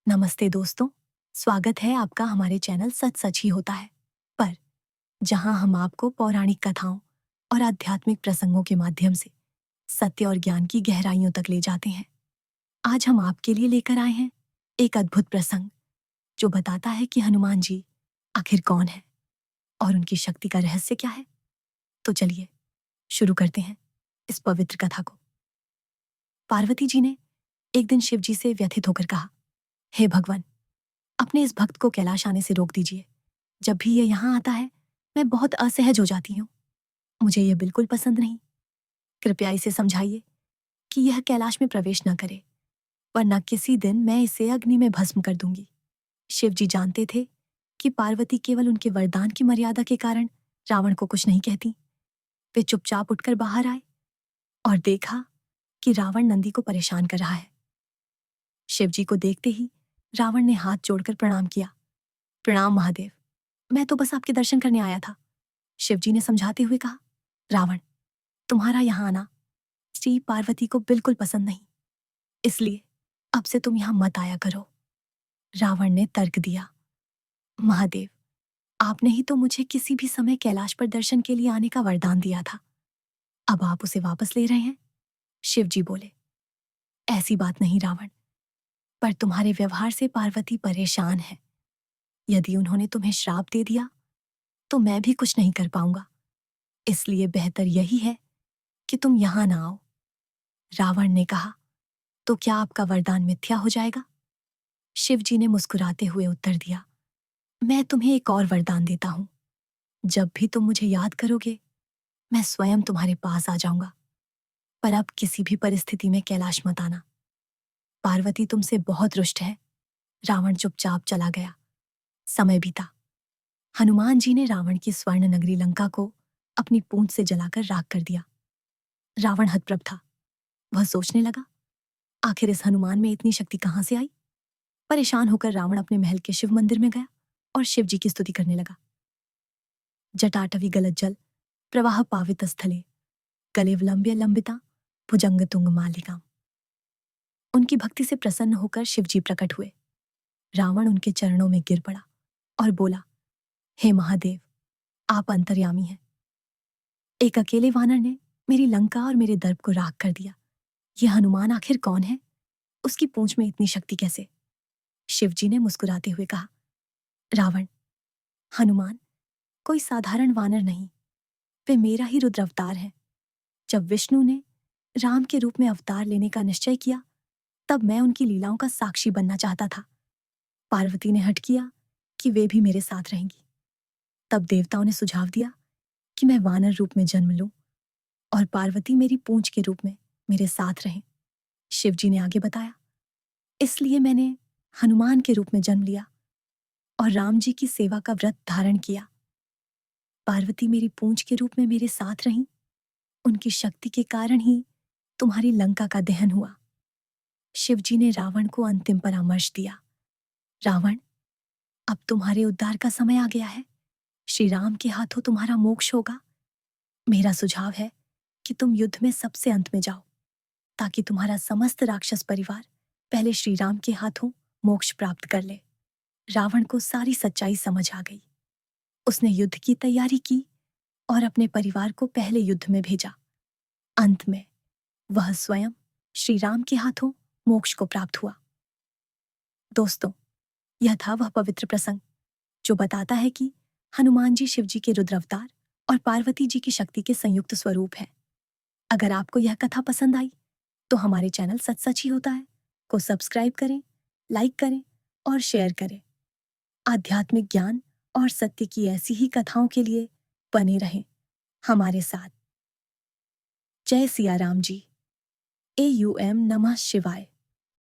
नमस्ते दोस्तों, स्वागत है आपका हमारे चैनल सच सच ही होता है पर, जहां हम आपको पौराणिक कथाओं और आध्यात्मिक प्रसंगों के माध्यम से सत्य और ज्ञान की गहराइयों तक ले जाते हैं। आज हम आपके लिए लेकर आए हैं एक अद्भुत प्रसंग जो बताता है कि हनुमान जी आखिर कौन है और उनकी शक्ति का रहस्य क्या है। तो चलिए शुरू करते हैं इस पवित्र कथा को। पार्वती जी ने एक दिन शिव जी से व्यथित होकर कहा, हे भगवान, अपने इस भक्त को कैलाश आने से रोक दीजिए। जब भी ये यहाँ आता है मैं बहुत असहज हो जाती हूँ। मुझे ये बिल्कुल पसंद नहीं। कृपया इसे समझाइए कि यह कैलाश में प्रवेश न करे, वरना किसी दिन मैं इसे अग्नि में भस्म कर दूंगी। शिव जी जानते थे कि पार्वती केवल उनके वरदान की मर्यादा के कारण रावण को कुछ नहीं कहती। वे चुपचाप उठकर बाहर आए और देखा कि रावण नंदी को परेशान कर रहा है। शिव जी को देखते ही रावण ने हाथ जोड़कर प्रणाम किया। प्रणाम महादेव, मैं तो बस आपके दर्शन करने आया था। शिवजी ने समझाते हुए कहा, रावण, तुम्हारा यहां आना श्री पार्वती को बिल्कुल पसंद नहीं, इसलिए अब से तुम यहां मत आया करो। रावण ने तर्क दिया, महादेव, आपने ही तो मुझे किसी भी समय कैलाश पर दर्शन के लिए आने का वरदान दिया था, अब आप उसे वापस ले रहे हैं। शिवजी बोले, ऐसी बात नहीं रावण, पर तुम्हारे व्यवहार से पार्वती परेशान है। यदि उन्होंने तुम्हें श्राप दे दिया तो मैं भी कुछ नहीं कर पाऊंगा, इसलिए बेहतर यही है कि तुम यहां ना आओ। रावण ने कहा, तो क्या आपका वरदान मिथ्या हो जाएगा? शिव जी ने मुस्कुराते हुए उत्तर दिया, मैं तुम्हें एक और वरदान देता हूं। जब भी तुम मुझे याद करोगे मैं स्वयं तुम्हारे पास आ जाऊंगा, पर अब किसी भी परिस्थिति में कैलाश मत आना। पार्वती तुमसे बहुत रुष्ट है। रावण चुपचाप चला गया। समय बीता। हनुमान जी ने रावण की स्वर्ण नगरी लंका को अपनी पूंछ से जलाकर राख कर दिया। रावण हतप्रभ था। वह सोचने लगा, आखिर इस हनुमान में इतनी शक्ति कहां से आई। परेशान होकर रावण अपने महल के शिव मंदिर में गया और शिव जी की स्तुति करने लगा। जटाटवी गलत जल प्रवाह पावित स्थले कलेवलंब्य लंबिता भुजंग तुंग मालिका। उनकी भक्ति से प्रसन्न होकर शिव जी प्रकट हुए। रावण उनके चरणों में गिर पड़ा और बोला, हे महादेव, आप अंतर्यामी हैं। एक अकेले वानर ने मेरी लंका और मेरे दर्प को राख कर दिया। यह हनुमान आखिर कौन है? उसकी पूंछ में इतनी शक्ति कैसे? शिव जी ने मुस्कुराते हुए कहा, रावण, हनुमान कोई साधारण वानर नहीं, वे मेरा ही रुद्र अवतार है। जब विष्णु ने राम के रूप में अवतार लेने का निश्चय किया तब मैं उनकी लीलाओं का साक्षी बनना चाहता था। पार्वती ने हठ किया कि वे भी मेरे साथ रहेंगी। तब देवताओं ने सुझाव दिया कि मैं वानर रूप में जन्म लूं और पार्वती मेरी पूंछ के रूप में मेरे साथ रहें। शिव जी ने आगे बताया, इसलिए मैंने हनुमान के रूप में जन्म लिया और राम जी की सेवा का व्रत धारण किया। पार्वती मेरी पूंछ के रूप में मेरे साथ रहीं। उनकी शक्ति के कारण ही तुम्हारी लंका का दहन हुआ। शिव जी ने रावण को अंतिम परामर्श दिया, रावण, अब तुम्हारे उद्धार का समय आ गया है। श्री राम के हाथों तुम्हारा मोक्ष होगा। मेरा सुझाव है कि तुम युद्ध में सबसे अंत में जाओ, ताकि तुम्हारा समस्त राक्षस परिवार पहले श्री राम के हाथों मोक्ष प्राप्त कर ले। रावण को सारी सच्चाई समझ आ गई। उसने युद्ध की तैयारी की और अपने परिवार को पहले युद्ध में भेजा। अंत में वह स्वयं श्री राम के हाथों मोक्ष को प्राप्त हुआ। दोस्तों, यह था वह पवित्र प्रसंग जो बताता है कि हनुमान जी शिव जी के रुद्र अवतार और पार्वती जी की शक्ति के संयुक्त स्वरूप हैं। अगर आपको यह कथा पसंद आई तो हमारे चैनल सच सच ही होता है को सब्सक्राइब करें, लाइक करें और शेयर करें। आध्यात्मिक ज्ञान और सत्य की ऐसी ही कथाओं के लिए बने रहें हमारे साथ। जय सिया राम जी। AUM नमः शिवाय।